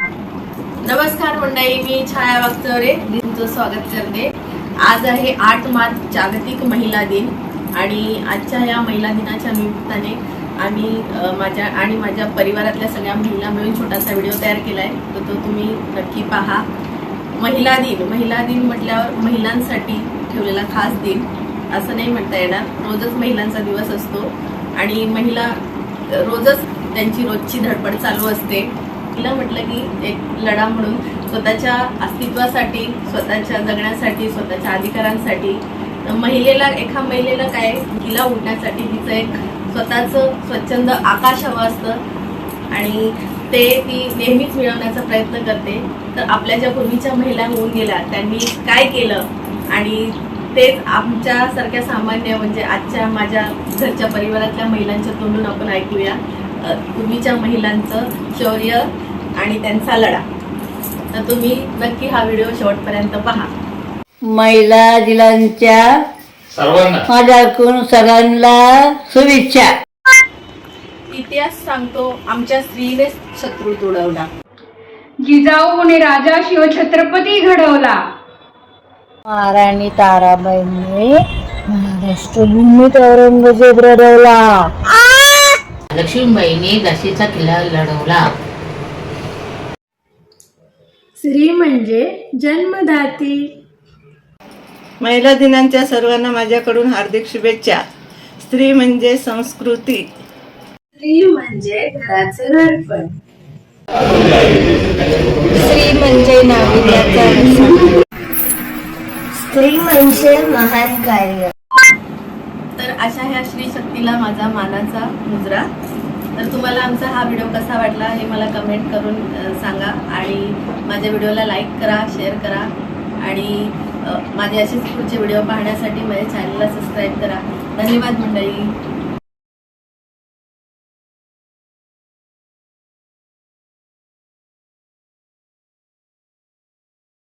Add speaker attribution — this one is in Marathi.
Speaker 1: नमस्कार मंडळी, मी छाया वागचौरे तुमचं स्वागत करते। आज आहे 8 मार्च जागतिक महिला दिन आणि आजच्या या महिला दिनाच्या निमित्ताने आम्ही माझ्या परिवारातल्या सगळ्या महिला मिळून छोटासा व्हिडिओ तयार केलाय, तो तुम्ही नक्की पहा। महिला दिन म्हटल्यावर महिलांसाठी ठेवलेला खास दिन असं नाही म्हणता येणार। रोजच महिलांचा दिवस असतो आणि महिला रोजच त्यांची रोजची धडपड चालू असते। तिला म्हटलं की एक लढा म्हणून स्वतःच्या अस्तित्वासाठी, स्वतःच्या जगण्यासाठी, स्वतःच्या अधिकारांसाठी एका महिलेला काय तिला उठण्यासाठी तिचं एक स्वतःचं स्वच्छंद आकाश हवं असतं आणि ते ती नेहमीच मिळवण्याचा प्रयत्न करते। तर आपल्या ज्या पूर्वीच्या महिला होऊन गेल्या त्यांनी काय केलं आणि तेच आमच्यासारख्या सामान्य म्हणजे आजच्या माझ्या घरच्या परिवारातल्या महिलांच्या तोंडून आपण ऐकूया पूर्वीच्या महिलांचं शौर्य आणि त्यांचा लढा। तर तुम्ही नक्की हा व्हिडिओ शेवटपर्यंत पहा।
Speaker 2: महिला दिनाच्या
Speaker 3: सर्वांना
Speaker 2: माझ्याकडून सगळ्यांना शुभेच्छा।
Speaker 1: इतिहास सांगतो आमच्या स्त्रीने शत्रू तुडवला,
Speaker 4: जिजाऊने राजा शिवछत्रपती घडवला,
Speaker 2: महाराणी ताराबाईंनी महाराष्ट्र भूमीत औरंगजेब रडवला,
Speaker 5: लक्ष्मीबाईंनी झाशीचा किल्ला लढवला।
Speaker 4: स्त्री म्हणजे जन्मदाती।
Speaker 6: महिला दिनाच्या सर्वांना माझ्याकडून हार्दिक शुभेच्छा। स्त्री म्हणजे संस्कृती,
Speaker 4: स्त्री म्हणजे घराचं दर्पण,
Speaker 2: स्त्री म्हणजे नाविन्याचा रस, स्त्री म्हणजे महान कार्य।
Speaker 1: तर अशा ह्या श्री शक्तीला माझा मानाचा मुजरा। तर तुम्हाला आमचा हा व्हिडिओ कसा वाटला हे मला कमेंट करून सांगा आणि माझ्या व्हिडिओला लाईक करा, शेअर करा आणि माझे असेच पुढचे व्हिडिओ पाहण्यासाठी माझ्या चॅनलला सबस्क्राईब करा। धन्यवाद मंडळी।